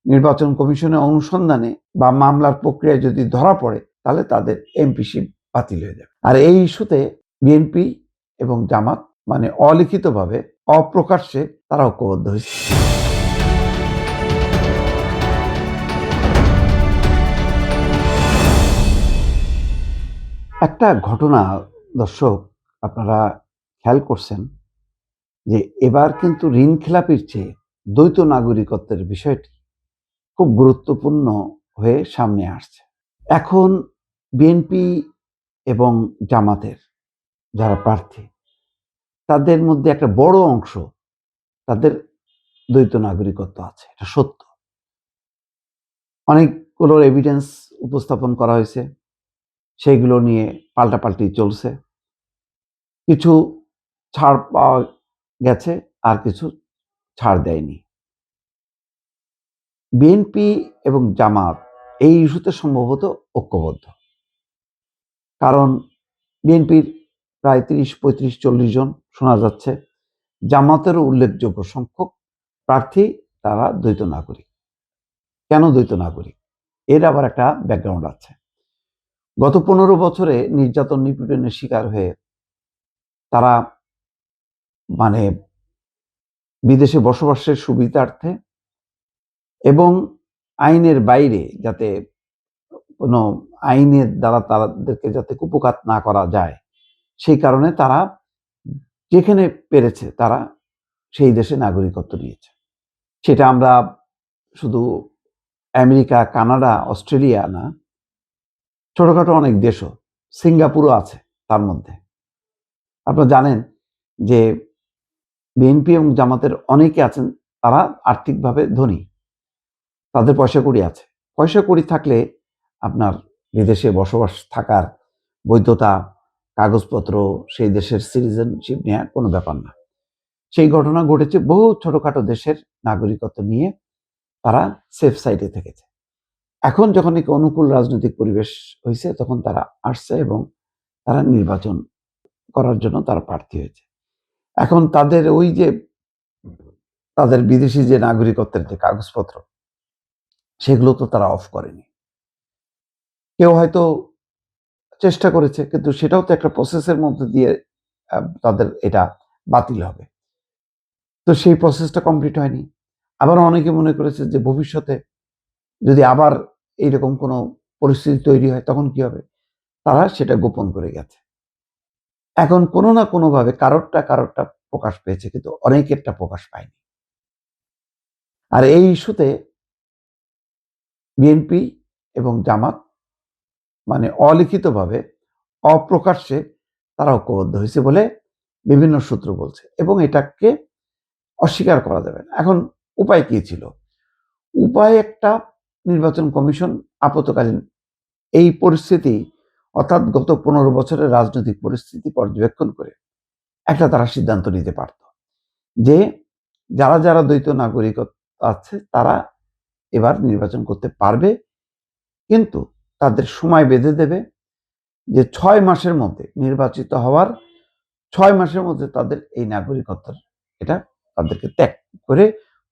নির্বাচন কমিশনের অনুসন্ধানে বা মামলার প্রক্রিয়ায় যদি ধরা পড়ে তাহলে তাদের এমপিশিপ বাতিল হয়ে যাবে। আর এই ইস্যুতে বিএনপি এবং জামাত মানে অলিখিতভাবে অপ্রকাশ্যে তারা ঐক্যবদ্ধ হয়েছে। একটা ঘটনা দর্শক আপনারা খেয়াল করছেন যে এবার কিন্তু ঋণ খেলাপির চেয়ে দ্বৈত নাগরিকত্বের বিষয়টি খুব গুরুত্বপূর্ণ হয়ে সামনে আসছে। এখন বিএনপি এবং জামাতের যারা প্রার্থী তাদের মধ্যে একটা বড় অংশ তাদের দ্বৈত নাগরিকত্ব আছে, এটা সত্য। অনেকগুলো এভিডেন্স উপস্থাপন করা হয়েছে, সেইগুলো নিয়ে পাল্টাপাল্টি চলছে। কিছু ছাড় পাওয়া গেছে, আর কিছু ছাড় দেয়নি। বিএনপি এবং জামাত এই ইস্যুতে সম্ভবত ঐক্যবদ্ধ, কারণ বিএনপির প্রায় ৩০-৩৫-৪০ জন শোনা যাচ্ছে, জামাতেরও উল্লেখযোগ্য সংখ্যক প্রার্থী তারা দ্বৈত নাগরিক। কেন দ্বৈত নাগরিক? এর আবার একটা ব্যাকগ্রাউন্ড আছে। গত ১৫ বছরে নির্যাতন নিপীড়নের শিকার হয়ে তারা মানে বিদেশে বসবাসের সুবিধার্থে এবং আইনের বাইরে যাতে কোনো আইনের দ্বারা তাদেরকে যাতে কুপঘাত না করা যায়, সেই কারণে তারা যেখানে পেরেছে তারা সেই দেশে নাগরিকত্ব নিয়েছে। সেটা আমরা শুধু আমেরিকা, কানাডা, অস্ট্রেলিয়া না, ছোটখাটো অনেক দেশও, সিঙ্গাপুরও আছে তার মধ্যে। আপনারা জানেন যে বিএনপি এবং জামাতের অনেকে আছেন তারা আর্থিকভাবে ধনী, তাদের পয়সা কড়ি আছে। পয়সা কড়ি থাকলে আপনার বিদেশে বসবাস থাকার বৈধতা, কাগজপত্র, সেই দেশের সিটিজেনশিপ নেওয়ার কোনো ব্যাপার না। সেই ঘটনা ঘটেছে বহু ছোটখাটো দেশের নাগরিকত্ব নিয়ে তারা সেফ সাইডে থেকেছে। এখন যখন একটি অনুকূল রাজনৈতিক পরিবেশ হয়েছে তখন তারা আসছে এবং তারা নির্বাচন করার জন্য তারা প্রার্থী হয়েছে। এখন তাদের ওই যে তাদের বিদেশি যে নাগরিকত্বের যে কাগজপত্র সেগুলো তো তারা অফ করেনি। কেউ হয়তো চেষ্টা করেছে, কিন্তু সেটাও তো একটা প্রসেসের মধ্যে দিয়ে তাদের এটা বাতিল হবে। তো সেই প্রসেসটা কমপ্লিট হয়নি। আবার অনেকে মনে করেছে যে ভবিষ্যতে যদি আবার এইরকম কোনো পরিস্থিতি তৈরি হয় তখন কি হবে, তারা সেটা গোপন করে গেছে। এখন কোনো না কোনোভাবে কারোরটা প্রকাশ পেয়েছে, কিন্তু অনেকেরটা প্রকাশ পায়নি। আর এই ইস্যুতে বিএনপি এবং জামাত মানে অলিখিতভাবে অপ্রকাশ্যে তারা ঐক্যবদ্ধ হয়েছে বলে বিভিন্ন সূত্র বলছে, এবং এটাকে অস্বীকার করা যাবে না। এখন উপায় কি ছিল? উপায় একটা, নির্বাচন কমিশন আপাতকালীন এই পরিস্থিতি অর্থাৎ গত ১৫ বছরের রাজনৈতিক পরিস্থিতি পর্যবেক্ষণ করে একটা তারা সিদ্ধান্ত নিতে পারত যে যারা যারা দ্বৈত নাগরিকত্ব আছে তারা এবার নির্বাচন করতে পারবে, কিন্তু তাদের সময় বেঁধে দেবে যে ৬ মাসের মধ্যে নির্বাচিত হওয়ার ৬ মাসের মধ্যে তাদের এই নাগরিকত্বের এটা তাদেরকে ত্যাগ করে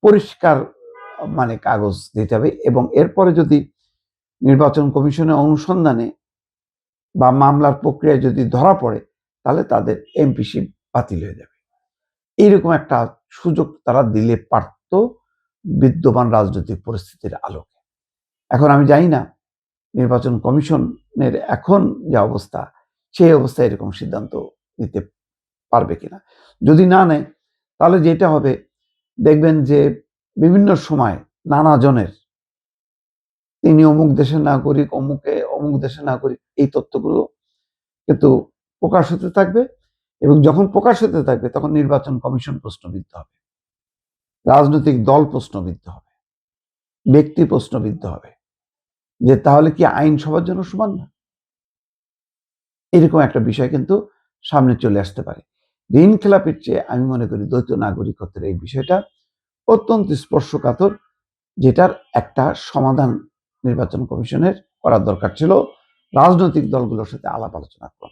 পরিষ্কার মানে কাগজ দিতে হবে, এবং এরপরে যদি নির্বাচন কমিশনের অনুসন্ধানে বা মামলার প্রক্রিয়ায় যদি ধরা পড়ে তাহলে তাদের এমপিশিপ বাতিল হয়ে যাবে। এইরকম একটা সুযোগ তারা দিলে পারত বিদ্যমান রাজনৈতিক পরিস্থিতির আলোকে। এখন আমি জানি না নির্বাচন কমিশনের এখন যে অবস্থা, সেই অবস্থায় এরকম সিদ্ধান্ত নিতে পারবে কিনা। যদি না নেয় তাহলে যেটা হবে, দেখবেন যে বিভিন্ন সময় নানা জনের তিনি অমুক দেশের নাগরিক, অমুক দেশের নাগরিক, এই তথ্যগুলো কিন্তু প্রকাশ হতে থাকবে, এবং যখন প্রকাশ হতে থাকবে তখন নির্বাচন কমিশন প্রশ্নবিদ্ধ হবে, রাজনৈতিক দল প্রশ্নবিদ্ধ হবে, ব্যক্তি প্রশ্নবিদ্ধ হবে যে তাহলে কি আইন সবার জন্য সমান না? এরকম একটা বিষয় কিন্তু সামনে চলে আসতে পারে। ঋণ খেলাপির চেয়ে আমি মনে করি দ্বৈত নাগরিকত্বের এই বিষয়টা অত্যন্ত স্পর্শকাতর, যেটার একটা সমাধান নির্বাচন কমিশনের করার দরকার ছিল রাজনৈতিক দলগুলোর সাথে আলাপ আলোচনা করে।